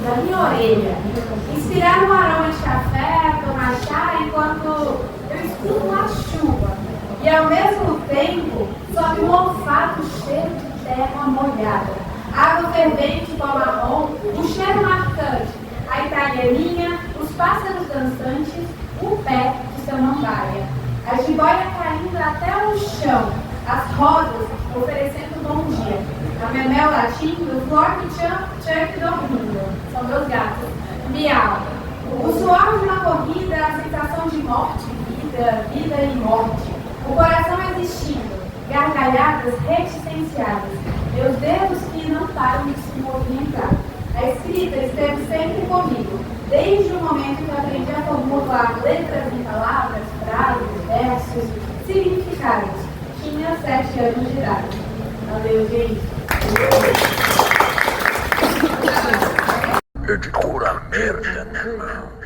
na minha orelha. Inspirar um aroma de café, tomar chá enquanto eu escuto a chuva. E ao mesmo tempo, sobe um olfato cheio de terra molhada. Água fervente com marrom, um cheiro marcante. A italianinha, os pássaros dançantes, o pé de samambaia. A jiboia caindo até o chão, as rosas oferecendo bom dia. A memel latindo, o Flock e Chuck dormindo. São meus gatos. Miau. O suor de uma corrida, a sensação de morte, vida e morte. O coração existindo, gargalhadas reticenciadas. Meus dedos que não param de se movimentar. A escrita esteve sempre comigo, desde o momento que eu aprendi a formular letras em palavras, frases, versos, significados. Tinha 7 anos de idade. Valeu, gente. É de cura merda, né?